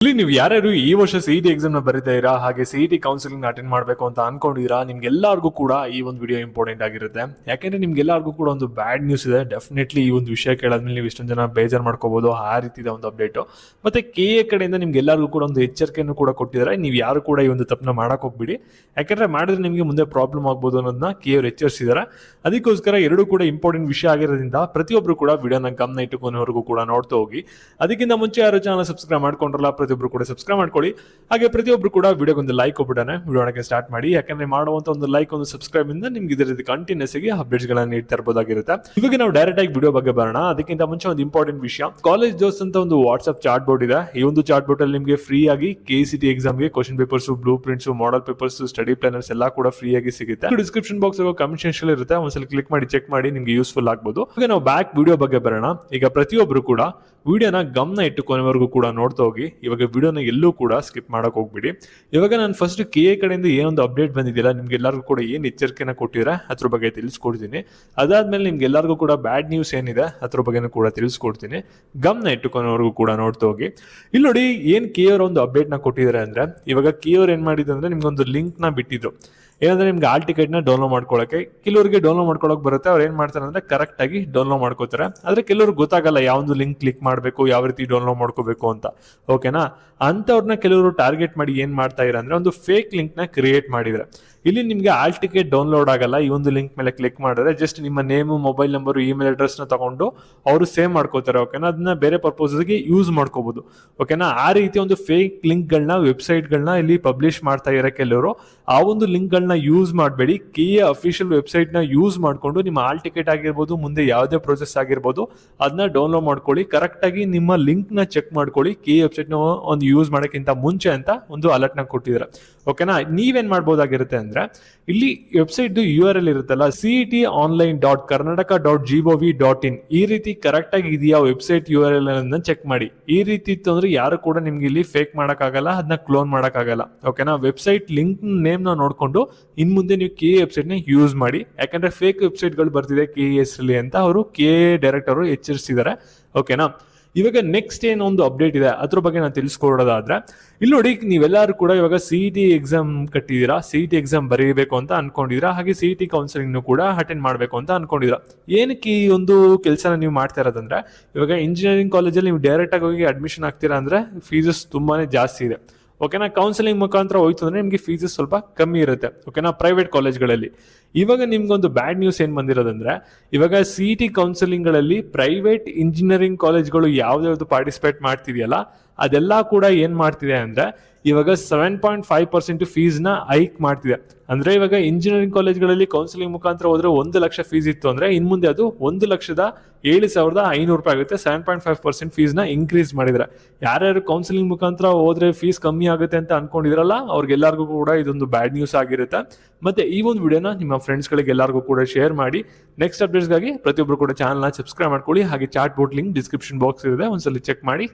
ಇಲ್ಲಿ ನೀವು ಯಾರ್ಯಾರು ಈ ವರ್ಷ ಸಿಇಟಿ ಎಕ್ಸಾಮ್ ನ ಬರೀತಾ ಇರಾ ಹಾಗೆ ಸಿಇಟಿ ಕೌನ್ಸಿಲಿಂಗ್ ಅಟೆಂಡ್ ಮಾಡಬೇಕು ಅಂತ ಅನ್ಕೊಂಡಿರಾ ನಿಮ್ಗೆಲ್ಲರಿಗೂ ಕೂಡ ಈ ಒಂದು ವಿಡಿಯೋ ಇಂಪಾರ್ಟೆಂಟ್ ಆಗಿರುತ್ತೆ. ಯಾಕೆಂದ್ರೆ ನಿಮ್ಗೆಲ್ಲರಿಗೂ ಕೂಡ ಒಂದು ಬ್ಯಾಡ್ ನ್ಯೂಸ್ ಇದೆ. ಡೆಫಿನೆಟ್ಲಿ ಈ ಒಂದು ವಿಷಯ ಕೇಳಾದ್ಮೇಲೆ ನೀವು ಇಷ್ಟೊಂದು ಜನ ಬೇಜಾರು ಮಾಡ್ಕೋಬಹುದು. ಆ ರೀತಿ ಇದೆ ಒಂದು ಅಪ್ಡೇಟ್. ಮತ್ತೆ KA ಕಡೆಯಿಂದ ನಿಮ್ಗೆಲ್ಲರಿಗೂ ಕೂಡ ಒಂದು ಎಚ್ಚರಿಕೆಯನ್ನು ಕೂಡ ಕೊಟ್ಟಿದ್ದಾರೆ. ನೀವು ಯಾರು ಕೂಡ ಈ ಒಂದು ತಪ್ಪನ್ನ ಮಾಡಕ್ ಹೋಗ್ಬಿಡಿ. ಯಾಕಂದ್ರೆ ಮಾಡಿದ್ರೆ ನಿಮಗೆ ಮುಂದೆ ಪ್ರಾಬ್ಲಮ್ ಆಗ್ಬೋದು ಅನ್ನೋದನ್ನ KA ಅವರು ಎಚ್ಚರಿಸಿದ್ದಾರೆ. ಅದಕ್ಕೋಸ್ಕರ ಎರಡು ಕೂಡ ಇಂಪಾರ್ಟೆಂಟ್ ವಿಷಯ ಆಗಿರೋದ್ರಿಂದ ಪ್ರತಿಯೊಬ್ರು ಕೂಡ ವಿಡಿಯೋನ ಗಮನ ಇಟ್ಟುಕೊನೆವರೆಗೂ ಕೂಡ ನೋಡ್ತಾ ಹೋಗಿ. ಅದಕ್ಕಿಂತ ಮುಂಚೆ ಯಾರು ಚಾನಲ್ ಸಬ್ಸ್ಕ್ರೈಬ್ ಮಾಡ್ಕೊಂಡ್ರಲ್ಲ ಪ್ರತಿಯೊಬ್ರು ಕೂಡ ಸಬ್ಸ್ಕ್ರೈಬ್ ಮಾಡ್ಕೊಳ್ಳಿ. ಹಾಗೆ ಪ್ರತಿಯೊಬ್ರು ಕೂಡ ವಿಡಿಯೋಗೊಂದು ಲೈಕ್ ಕೊಟ್ಬಿಡನೆ ವಿಡಿಯೋಕ್ಕೆ ಸ್ಟಾರ್ಟ್ ಮಾಡಿ. ಯಾಕಂದ್ರೆ ಮಾಡುವಂತ ಒಂದು ಲೈಕ್ ಒಂದು ಸಬ್ಸ್ಕ್ರೈಬ್ ಇಂದ ನಿಮ್ಗೆ ಇದೇ ರೀತಿ ಕಂಟಿನ್ಯೂಸ್ ಆಗಿ ಅಪ್ಡೇಟ್ಸ್ ಗಳನ್ನ ನೀಡ್ತಾ ಇರಬಹುದಾಗಿರುತ್ತೆ. ಇವಾಗ ನಾವು ಡೈರೆಕ್ಟ್ ಆಗಿ ವಿಡಿಯೋ ಬಗ್ಗೆ ಬರೋಣ. ಅದಕ್ಕಿಂತ ಮುಂಚೆ ಒಂದು ಇಂಪಾರ್ಟೆಂಟ್ ವಿಷಯ, ಕಾಲೇಜ್ ದೋಸ್ತ್ ಅಂತ ಒಂದು ವಾಟ್ಸ್ಆಪ್ ಚಾಟ್ ಬೋರ್ಡ್ ಇದೆ. ಈ ಒಂದು ಚಾಟ್ ಬೋರ್ಡ್ ಅಲ್ಲಿ ನಿಮಗೆ ಫ್ರೀ ಆಗಿ KCT ಎಕ್ಸಾಮ್ ಗೆ question papers, blue prints, model papers, study planners ಎಲ್ಲ ಕೂಡ ಫ್ರೀ ಆಗಿ ಸಿಗುತ್ತೆ. ಡಿಸ್ಕ್ರಿಪ್ಷನ್ ಬಾಕ್ಸ್ ಕಮೆಂಟ್ ಸೆಕ್ಷನ್ ಇರುತ್ತೆ, ಒಂದ್ಸಲ ಕ್ಲಿಕ್ ಮಾಡಿ ಚೆಕ್ ಮಾಡಿ, ನಿಮ್ಗೆ ಯೂಸ್ಫುಲ್ ಆಗ್ಬೋದು. ಈಗ ನಾವು ಬ್ಯಾಕ್ ವಿಡಿಯೋ ಬಗ್ಗೆ ಬರೋಣ. ಈಗ ಪ್ರತಿಯೊಬ್ರು ಕೂಡ ವಿಡಿಯೋನ ಗಮನ ಇಟ್ಟು ಕೊನೆವರೆಗೂ ಕೂಡ ನೋಡ್ತಾ ಹೋಗಿ. ಇವಾಗ ವಿಡಿಯೋನ ಎಲ್ಲೂ ಕೂಡ ಸ್ಕಿಪ್ ಮಾಡಕ್ ಹೋಗ್ಬಿಡಿ. ಇವಾಗ ನಾನು ಫಸ್ಟ್ KA ಕಡೆಯಿಂದ ಏನೊಂದು ಅಪ್ಡೇಟ್ ಬಂದಿದ್ದಿಲ್ಲ, ನಿಮ್ಗೆ ಎಲ್ಲರಿಗೂ ಕೂಡ ಏನ್ ಎಚ್ಚರಿಕೆನ ಕೊಟ್ಟಿದ್ರೆ ಅದ್ರ ಬಗ್ಗೆ ತಿಳಿಸ್ಕೊಡ್ತೀನಿ. ಅದಾದ್ಮೇಲೆ ನಿಮ್ಗೆ ಎಲ್ಲರಿಗೂ ಕೂಡ ಬ್ಯಾಡ್ ನ್ಯೂಸ್ ಏನಿದೆ ಅದ್ರ ಬಗ್ಗೆ ಕೂಡ ತಿಳಿಸ್ಕೊಡ್ತೀನಿ. ಗಮನ ಇಟ್ಟು ಕೊನೆವರೆಗೂ ಕೂಡ ನೋಡ್ತಾ ಹೋಗಿ. ಇಲ್ಲಿ ನೋಡಿ ಏನ್ KA ಅವರು ಒಂದು ಅಪ್ಡೇಟ್ ನ ಕೊಟ್ಟಿದ್ದಾರೆ ಅಂದ್ರೆ, ಇವಾಗ KA ಅವರು ಏನ್ ಮಾಡಿದ್ರು ಅಂದ್ರೆ ನಿಮ್ಗೊಂದು ಲಿಂಕ್ ನ ಬಿಟ್ಟಿದ್ರು. ಏನಂದ್ರೆ ನಿಮ್ಗೆ ಆಲ್ ಟಿಕೆಟ್ ನ ಡೌನ್ಲೋಡ್ ಮಾಡ್ಕೊಳಕ್ಕೆ. ಕೆಲವರಿಗೆ ಡೌನ್ಲೋಡ್ ಮಾಡ್ಕೊಳಕ್ ಬರುತ್ತೆ, ಅವ್ರು ಏನ್ ಮಾಡ್ತಾರೆ ಅಂದ್ರೆ ಕರೆಕ್ಟ್ ಆಗಿ ಡೌನ್ಲೋಡ್ ಮಾಡ್ಕೋತಾರೆ. ಆದ್ರೆ ಕೆಲವ್ರಿಗೆ ಗೊತ್ತಾಗಲ್ಲ ಯಾವ್ದು ಲಿಂಕ್ ಕ್ಲಿಕ್ ಮಾಡಬೇಕು, ಯಾವ ರೀತಿ ಡೌನ್ಲೋಡ್ ಮಾಡ್ಕೋಬೇಕು ಅಂತ. ಓಕೆನಾ? ಅಂತವ್ರನ್ನ ಕೆಲವರು ಟಾರ್ಗೆಟ್ ಮಾಡಿ ಏನ್ ಮಾಡ್ತಾ ಇರ ಅಂದ್ರೆ ಒಂದು ಫೇಕ್ ಲಿಂಕ್ ನ ಕ್ರಿಯೇಟ್ ಮಾಡಿದ್ರೆ. ಇಲ್ಲಿ ನಿಮ್ಗೆ ಆಲ್ ಟಿಕೆಟ್ ಡೌನ್ಲೋಡ್ ಆಗಲ್ಲ. ಈ ಒಂದು ಲಿಂಕ್ ಮೇಲೆ ಕ್ಲಿಕ್ ಮಾಡಿದ್ರೆ ಜಸ್ಟ್ ನಿಮ್ಮ name, mobile number, email address ನ ತಗೊಂಡು ಅವರು ಸೇವ್ ಮಾಡ್ಕೋತಾರೆ. ಓಕೆನಾ? ಅದನ್ನ ಬೇರೆ ಪರ್ಪಸ್ಗೆ ಯೂಸ್ ಮಾಡ್ಕೋಬಹುದು. ಓಕೆನಾ? ಆ ರೀತಿ ಒಂದು ಫೇಕ್ ಲಿಂಕ್ ಗಳನ್ನ, ವೆಬ್ಸೈಟ್ ಗಳನ್ನ ಇಲ್ಲಿ ಪಬ್ಲಿಷ್ ಮಾಡ್ತಾ ಇರೋ ಕೆಲವರು. ಆ ಒಂದು ಲಿಂಕ್ ಗಳನ್ನ ಯೂಸ್ ಮಾಡಬೇಡಿ. KA ಅಫಿಷಿಯಲ್ ವೆಬ್ಸೈಟ್ ನ ಯೂಸ್ ಮಾಡ್ಕೊಂಡು ನಿಮ್ಮ ಆಲ್ ಟಿಕೆಟ್ ಆಗಿರ್ಬೋದು, ಮುಂದೆ ಯಾವುದೇ ಪ್ರೊಸೆಸ್ ಆಗಿರ್ಬೋದು, ಅದನ್ನ ಡೌನ್ಲೋಡ್ ಮಾಡ್ಕೊಳ್ಳಿ. ಕರೆಕ್ಟ್ ಆಗಿ ನಿಮ್ಮ ಲಿಂಕ್ ನ ಚೆಕ್ ಮಾಡ್ಕೊಳ್ಳಿ. KA ವೆಬ್ಸೈಟ್ ನ ಒಂದು ಯೂಸ್ ಮಾಡೋಕ್ಕಿಂತ ಮುಂಚೆ ಅಂತ ಒಂದು ಅಲರ್ಟ್ ನ ಕೊಟ್ಟಿದ್ದಾರೆ. ಓಕೆನಾ? ನೀವೇನ್ ಮಾಡ್ಬೋದಾಗಿರುತ್ತೆ ಅಂದ್ರೆ, ಇಲ್ಲಿ ವೆಬ್ಸೈಟ್ URL ಇರುತ್ತಲ್ಲ, cetonline.karnataka.gov.in, ಈ ರೀತಿ ಕರೆಕ್ಟ್ ಆಗಿ ಇದೆಯಾ ವೆಬ್ಸೈಟ್ URL ಅನ್ನ ಚೆಕ್ ಮಾಡಿ. ಈ ರೀತಿ ಇತ್ತು ಅಂದ್ರೆ ಯಾರು ಕೂಡ ನಿಮ್ಗೆ ಇಲ್ಲಿ ಫೇಕ್ ಮಾಡಕ್ಕಾಗಲ್ಲ, ಅದನ್ನ ಕ್ಲೋನ್ ಮಾಡಕ್ಕಾಗಲ್ಲ. ಓಕೆನಾ? ವೆಬ್ಸೈಟ್ ಲಿಂಕ್ ನೇಮ್ ನ ನೋಡ್ಕೊಂಡು ಇನ್ ಮುಂದೆ ನೀವು KA ವೆಬ್ಸೈಟ್ ನ ಯೂಸ್ ಮಾಡಿ. ಯಾಕಂದ್ರೆ ಫೇಕ್ ವೆಬ್ಸೈಟ್ ಗಳು ಬರ್ತಿದೆ KAS ಅಲ್ಲಿ ಅಂತ ಅವರು KA ಡೈರೆಕ್ಟರ್ ಅವರು ಎಚ್ಚರಿಸಿದ್ದಾರೆ. ಓಕೆನಾ? ಇವಾಗ ನೆಕ್ಸ್ಟ್ ಏನೊಂದು ಅಪ್ಡೇಟ್ ಇದೆ ಅದ್ರ ಬಗ್ಗೆ ನಾನು ತಿಳಿಸ್ಕೊಡೋದಾದ್ರೆ, ಇಲ್ಲಿ ನೋಡಿ ನೀವೆಲ್ಲರೂ ಕೂಡ ಇವಾಗ CET ಎಕ್ಸಾಮ್ ಕಟ್ಟಿದೀರಾ, CET ಎಕ್ಸಾಮ್ ಬರೀಬೇಕು ಅಂತ ಅನ್ಕೊಂಡಿದ್ದೀರಾ, ಹಾಗೆ CET ಕೌನ್ಸಿಲಿಂಗ್ ಕೂಡ ಅಟೆಂಡ್ ಮಾಡಬೇಕು ಅಂತ ಅನ್ಕೊಂಡಿದ್ದೀರಾ. ಏನಕ್ಕೆ ಈ ಒಂದು ಕೆಲಸನ ನೀವು ಮಾಡ್ತಾ ಇರೋದಂದ್ರೆ, ಇವಾಗ ಇಂಜಿನಿಯರಿಂಗ್ ಕಾಲೇಜಲ್ಲಿ ನೀವು ಡೈರೆಕ್ಟ್ ಆಗಿ ಹೋಗಿ ಅಡ್ಮಿಷನ್ ಆಗ್ತೀರಾ ಅಂದ್ರೆ ಫೀಸಸ್ ತುಂಬಾನೇ ಜಾಸ್ತಿ ಇದೆ. ಓಕೆನಾ? ಕೌನ್ಸಿಲಿಂಗ್ ಮುಖಾಂತರ ಹೋಯ್ತು ಅಂದ್ರೆ ನಿಮ್ಗೆ ಫೀಸಸ್ ಸ್ವಲ್ಪ ಕಮ್ಮಿ ಇರುತ್ತೆ. ಓಕೆನಾ? ಪ್ರೈವೇಟ್ ಕಾಲೇಜ್ಗಳಲ್ಲಿ. ಇವಾಗ ನಿಮ್ಗೊಂದು ಬ್ಯಾಡ್ ನ್ಯೂಸ್ ಏನ್ ಬಂದಿರೋದಂದ್ರೆ, ಇವಾಗ CET ಕೌನ್ಸಿಲಿಂಗ್ ಗಳಲ್ಲಿ ಪ್ರೈವೇಟ್ ಇಂಜಿನಿಯರಿಂಗ್ ಕಾಲೇಜ್ಗಳು ಯಾವ್ದಾವ್ದು ಪಾರ್ಟಿಸಿಪೇಟ್ ಮಾಡ್ತಿದೆಯಲ್ಲ, ಅದೆಲ್ಲ ಕೂಡ ಏನ್ ಮಾಡ್ತಿದೆ ಅಂದ್ರೆ ಇವಾಗ 7.5% ಫೀಸ್ ನ ಹೈಕ್ ಮಾಡ್ತಿದೆ. ಅಂದ್ರೆ ಇವಾಗ ಇಂಜಿನಿಯರಿಂಗ್ ಕಾಲೇಜ್ಗಳಲ್ಲಿ ಕೌನ್ಸಿಲಿಂಗ್ ಮುಖಾಂತರ ಹೋದ್ರೆ 1 ಲಕ್ಷ ಫೀಸ್ ಇತ್ತು ಅಂದ್ರೆ ಇನ್ ಮುಂದೆ ಅದು 1,07,500 ರೂಪಾಯಿ ಆಗುತ್ತೆ. 7.5% ಫೀಸ್ ನ ಇನ್ಕ್ರೀಸ್ ಮಾಡಿದ್ರೆ, ಯಾರ್ಯಾರು ಕೌನ್ಸಿಲಿಂಗ್ ಮುಖಾಂತರ ಹೋದ್ರೆ ಫೀಸ್ ಕಮ್ಮಿ ಆಗುತ್ತೆ ಅಂತ ಅನ್ಕೊಂಡಿದ್ರಲ್ಲ ಅವ್ರಿಗೆಲ್ಲರಿಗೂ ಕೂಡ ಇದೊಂದು ಬ್ಯಾಡ್ ನ್ಯೂಸ್ ಆಗಿರುತ್ತೆ. ಮತ್ತೆ ಈ ಒಂದು ವಿಡಿಯೋನ ನಿಮ್ಮ ಫ್ರೆಂಡ್ಸ್ ಗಳಿಗೆ ಎಲ್ಲರಿಗೂ ಕೂಡ ಶೇರ್ ಮಾಡಿ. ನೆಕ್ಸ್ಟ್ ಅಪ್ಡೇಟ್ಸ್ಗಾಗಿ ಪ್ರತಿಯೊಬ್ಬರು ಕೂಡ ಚಾನಲ್ ನ ಸಬ್ಸ್ಕ್ರೈಬ್ ಮಾಡ್ಕೊಳ್ಳಿ. ಹಾಗೆ chat board link description box ಇದೆ, ಒಂದ್ಸಲ ಚೆಕ್ ಮಾಡಿ.